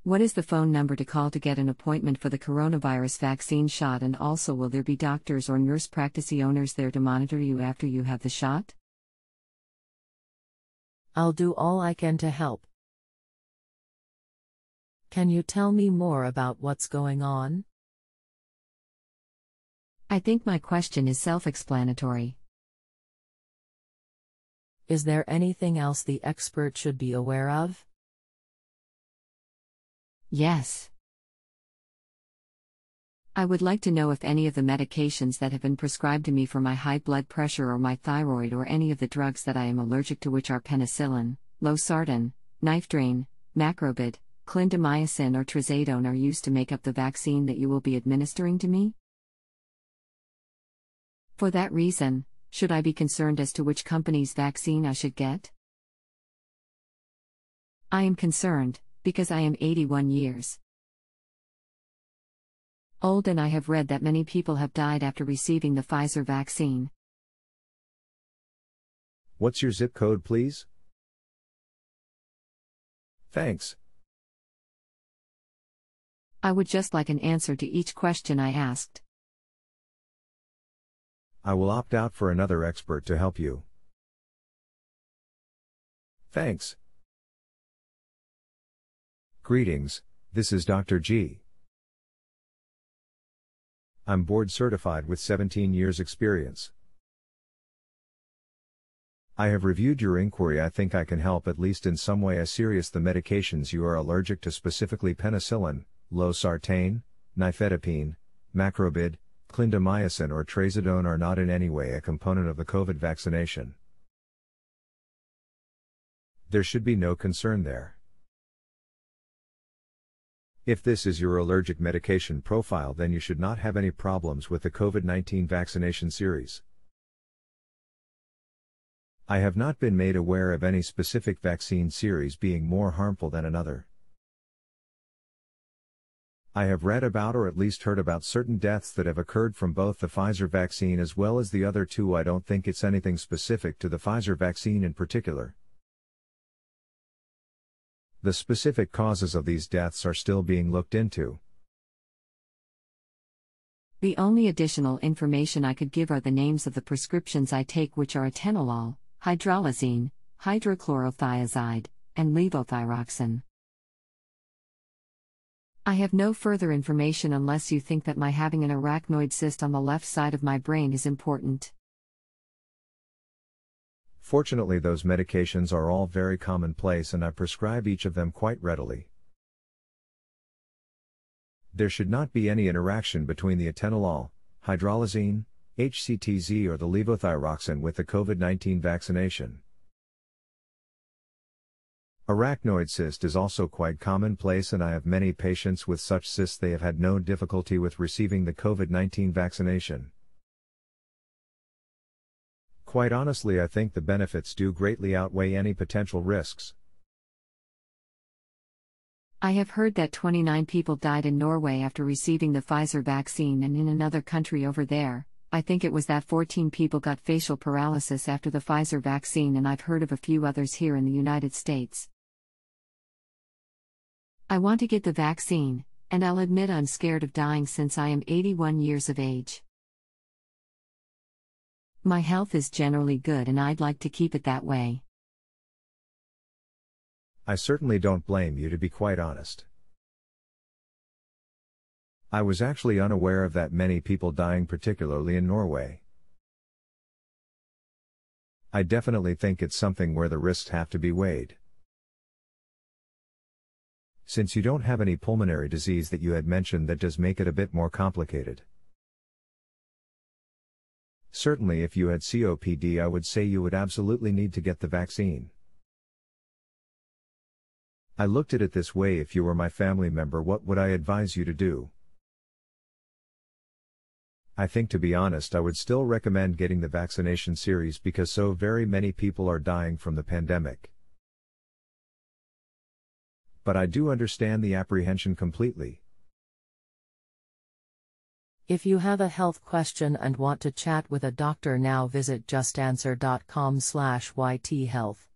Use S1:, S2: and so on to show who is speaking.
S1: What is the phone number to call to get an appointment for the coronavirus vaccine shot, and also will there be doctors or nurse practitioners there to monitor you after you have the shot?
S2: I'll do all I can to help. Can you tell me more about what's going on?
S1: I think my question is self-explanatory.
S2: Is there anything else the expert should be aware of?
S1: Yes. I would like to know if any of the medications that have been prescribed to me for my high blood pressure or my thyroid, or any of the drugs that I am allergic to, which are penicillan, losartan, nifedrine, macrobid, clindamyacin or trazadone, are used to make up the vaccine that you will be administering to me? For that reason, should I be concerned as to which company's vaccine I should get? I am concerned, because I am 81 years old and I have read that many people have died after receiving the Pfizer vaccine.
S3: What's your zip code, please? Thanks.
S1: I would just like an answer to each question I asked.
S3: I will opt out for another expert to help you. Thanks. Greetings, this is Dr. G. I'm board certified with 17 years experience. I have reviewed your inquiry. I think I can help at least in some way. As serious the medications you are allergic to, specifically penicillan, losartan, nifedrine, macrobid, clindamyacin or trazadone, are not in any way a component of the COVID vaccination. There should be no concern there. If this is your allergic medication profile, then you should not have any problems with the COVID-19 vaccination series. I have not been made aware of any specific vaccine series being more harmful than another. I have read about, or at least heard about, certain deaths that have occurred from both the Pfizer vaccine as well as the other two. I don't think it's anything specific to the Pfizer vaccine in particular. The specific causes of these deaths are still being looked into.
S1: The only additional information I could give are the names of the prescriptions I take, which are atenolol, hydralazine, hydrochlorothiazide, and levothyroxine. I have no further information unless you think that my having an arachnoid cyst on the left side of my brain is important.
S3: Fortunately, those medications are all very commonplace and I prescribe each of them quite readily. There should not be any interaction between the atenolol, hydralazine, HCTZ or the levothyroxine with the COVID-19 vaccination. Arachnoid cyst is also quite commonplace and I have many patients with such cysts. They have had no difficulty with receiving the COVID-19 vaccination. Quite honestly, I think the benefits do greatly outweigh any potential risks.
S1: I have heard that 29 people died in Norway after receiving the Pfizer vaccine, and in another country over there, I think it was that 14 people got facial paralysis after the Pfizer vaccine, and I've heard of a few others here in the United States. I want to get the vaccine, and I'll admit I'm scared of dying since I am 81 years of age. My health is generally good and I'd like to keep it that way.
S3: I certainly don't blame you, to be quite honest. I was actually unaware of that many people dying, particularly in Norway. I definitely think it's something where the risks have to be weighed. Since you don't have any pulmonary disease that you had mentioned, that does make it a bit more complicated. Certainly if you had COPD, I would say you would absolutely need to get the vaccine. I looked at it this way: if you were my family member, what would I advise you to do? I think, to be honest, I would still recommend getting the vaccination series because so very many people are dying from the pandemic. But I do understand the apprehension completely.
S2: If you have a health question and want to chat with a doctor now, visit justanswer.com/ythealth.